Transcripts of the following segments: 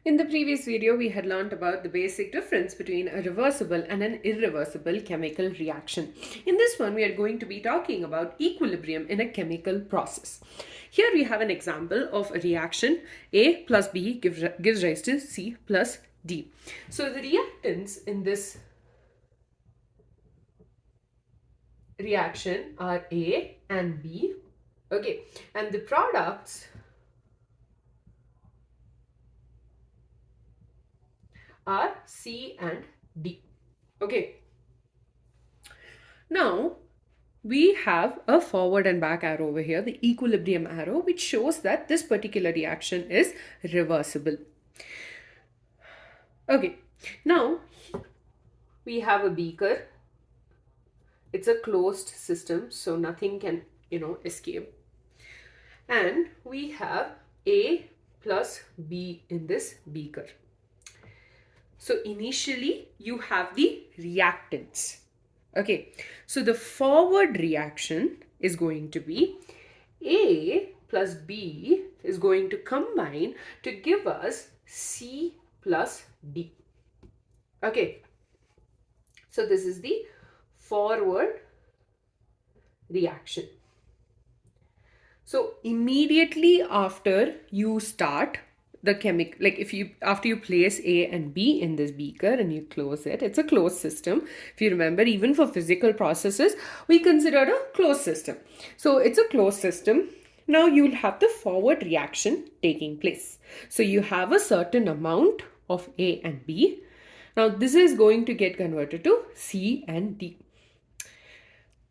In the previous video, we had learned about the basic difference between a reversible and an irreversible chemical reaction. In this one, we are going to be talking about equilibrium in a chemical process. Here we have an example of a reaction A plus B gives rise to C plus D. So the reactants in this reaction are A and B. Okay, and the products are C and D. Okay, now we have a forward and back arrow over here, the equilibrium arrow, which shows that this particular reaction is reversible. Okay, now we have a beaker. It's a closed system, so nothing can, escape. And we have A plus B in this beaker. So initially you have the reactants. Okay, so the forward reaction is going to be A plus B is going to combine to give us C plus D. Okay, so this is the forward reaction. So immediately after you start the chemical, like after you place A and B in this beaker and you close it, it's a closed system. If you remember, even for physical processes, we consider a closed system. So it's a closed system. Now you'll have the forward reaction taking place. So you have a certain amount of A and B. Now this is going to get converted to C and D.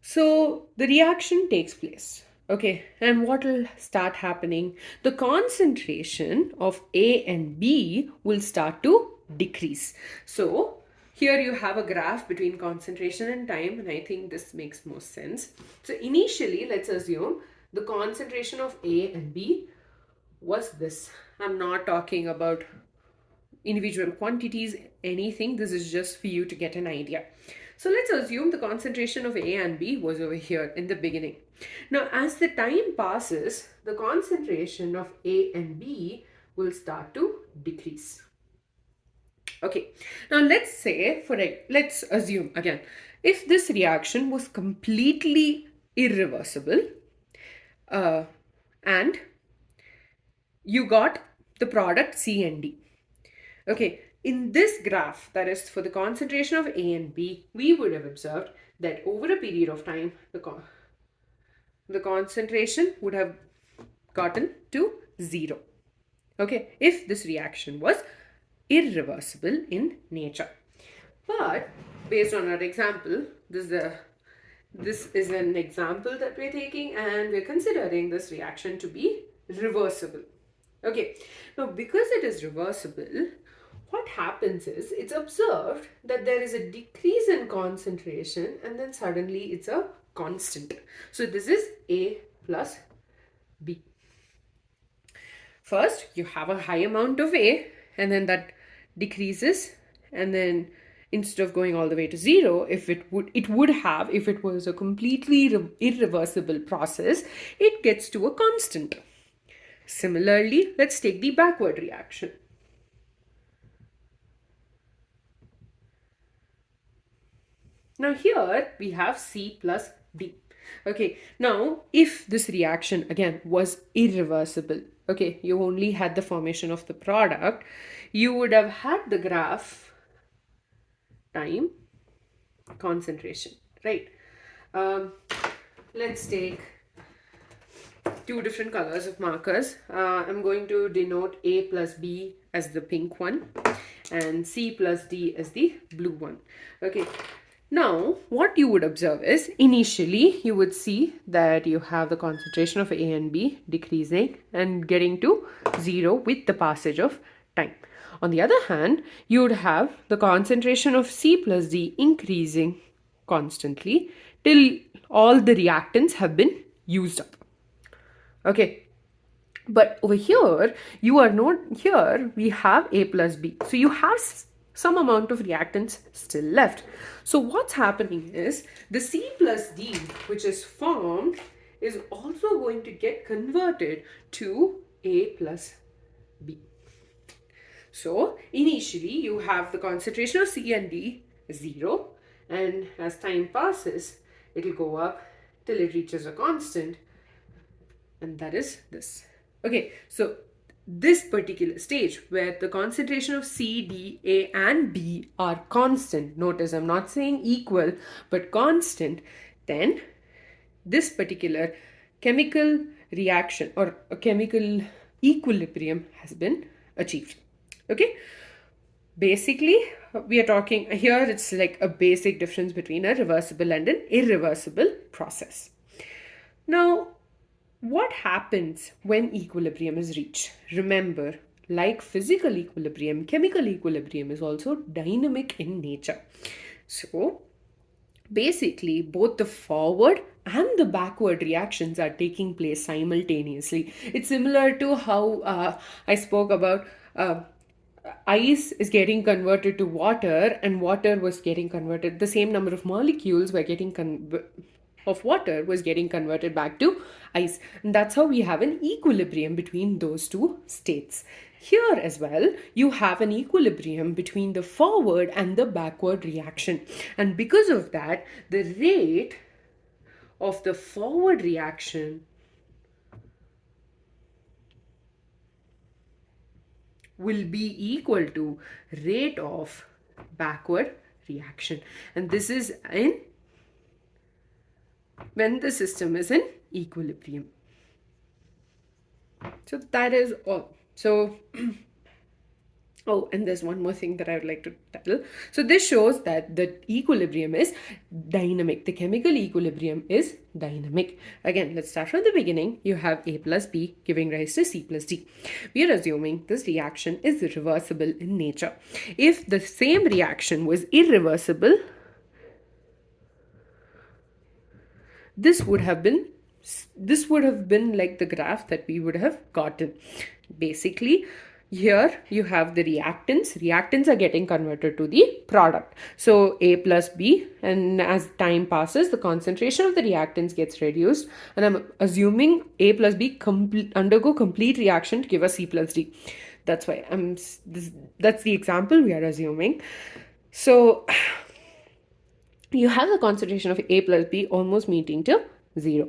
So the reaction takes place. Okay, and what will start happening? The concentration of A and B will start to decrease. So here you have a graph between concentration and time, and I think this makes most sense. So initially, let's assume the concentration of A and B was this. I'm not talking about individual quantities, anything. This is just for you to get an idea. So let's assume the concentration of A and B was over here in the beginning. Now, as the time passes, the concentration of A and B will start to decrease. Okay, now let's assume again, if this reaction was completely irreversible and you got the product C and D. Okay, in this graph, that is for the concentration of A and B, we would have observed that over a period of time, the concentration would have gotten to 0. Okay, if this reaction was irreversible in nature. But based on our example, this is an example that we're taking, and we're considering this reaction to be reversible. Okay, now because it is reversible, what happens is it's observed that there is a decrease in concentration and then suddenly it's a constant. So this is A plus B. First, you have a high amount of A and then that decreases, and then instead of going all the way to 0, if it was a completely irreversible process, it gets to a constant. Similarly, let's take the backward reaction. Now here we have C plus D. Okay, now if this reaction again was irreversible, okay, you only had the formation of the product, you would have had the graph time concentration, right? Let's take two different colors of markers. I'm going to denote A plus B as the pink one and C plus D as the blue one. Okay. Now, what you would observe is initially you would see that you have the concentration of A and B decreasing and getting to 0 with the passage of time. On the other hand, you would have the concentration of C plus D increasing constantly till all the reactants have been used up. Okay. But over here, we have A plus B. So you have some amount of reactants still left. So what's happening is the C plus D, which is formed, is also going to get converted to A plus B. So initially you have the concentration of C and D is 0, and as time passes it will go up till it reaches a constant, and that is this. Okay, so this particular stage where the concentration of C, D, A and B are constant, notice I'm not saying equal but constant, then this particular chemical reaction or a chemical equilibrium has been achieved. Okay, basically we are talking here, it's like a basic difference between a reversible and an irreversible process. Now, what happens when equilibrium is reached? Remember, like physical equilibrium, chemical equilibrium is also dynamic in nature. So basically both the forward and the backward reactions are taking place simultaneously. It's similar to how I spoke about ice is getting converted to water, and water was getting converted, the same number of molecules were getting of water was getting converted back to ice, and that's how we have an equilibrium between those two states. Here as well, you have an equilibrium between the forward and the backward reaction, and because of that the rate of the forward reaction will be equal to rate of backward reaction, and this is in when the system is in equilibrium. So that is all. So oh, and there's one more thing that I would like to tell. So this shows that the equilibrium is dynamic. The chemical equilibrium is dynamic. Again, let's start from the beginning. You have A plus B giving rise to C plus D. We are assuming this reaction is reversible in nature. If the same reaction was irreversible, this would have been like the graph that we would have gotten. Basically, here you have the reactants are getting converted to the product, so A plus B, and as time passes the concentration of the reactants gets reduced, and I'm assuming A plus B undergo complete reaction to give us C plus D. That's why that's the example we are assuming. So you have the concentration of A plus B almost meeting to 0.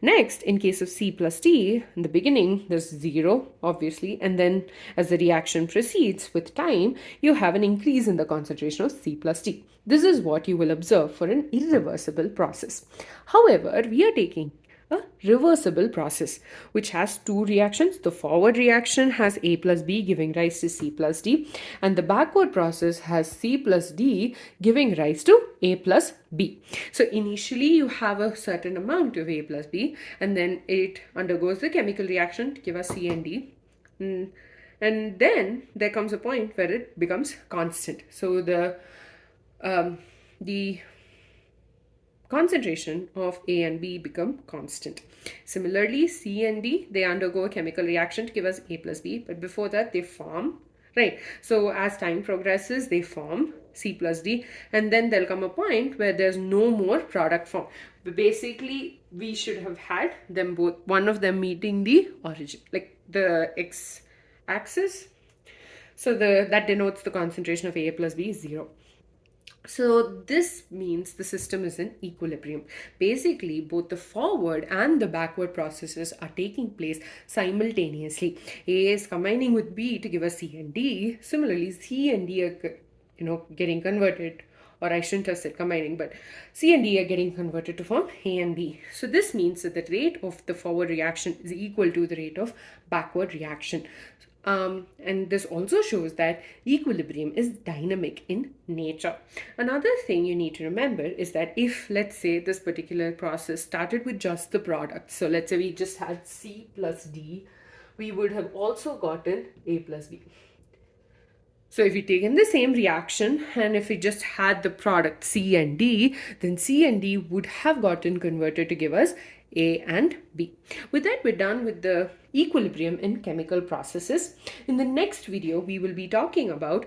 Next, in case of C plus D, in the beginning there's 0 obviously, and then as the reaction proceeds with time, you have an increase in the concentration of C plus D. This is what you will observe for an irreversible process. However, we are taking a reversible process which has two reactions. The forward reaction has A plus B giving rise to C plus D, and the backward process has C plus D giving rise to A plus B. So initially you have a certain amount of A plus B, and then it undergoes the chemical reaction to give us C and D, and then there comes a point where it becomes constant. So the concentration of A and B become constant. Similarly, C and D, they undergo a chemical reaction to give us A plus B, but before that they form, right? So as time progresses, they form C plus D, and then there'll come a point where there's no more product form. But basically, we should have had them both, one of them meeting the origin, like the x-axis. So that denotes the concentration of A plus B is 0. So this means the system is in equilibrium. Basically, both the forward and the backward processes are taking place simultaneously. A is combining with B to give us C and D. Similarly, C and D are getting converted, or I shouldn't have said combining, but C and D are getting converted to form A and B. So this means that the rate of the forward reaction is equal to the rate of backward reaction. And this also shows that equilibrium is dynamic in nature. Another thing you need to remember is that if, let's say, this particular process started with just the product, so let's say we just had C plus D, we would have also gotten A plus B. So if we taken the same reaction and if we just had the product C and D, then C and D would have gotten converted to give us A and B. With that, we're done with the equilibrium in chemical processes. In the next video, we will be talking about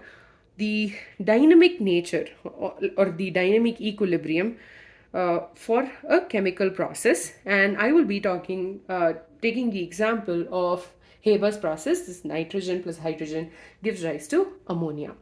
the dynamic nature or the dynamic equilibrium for a chemical process, and I will be taking the example of Haber's process, this nitrogen plus hydrogen gives rise to ammonia.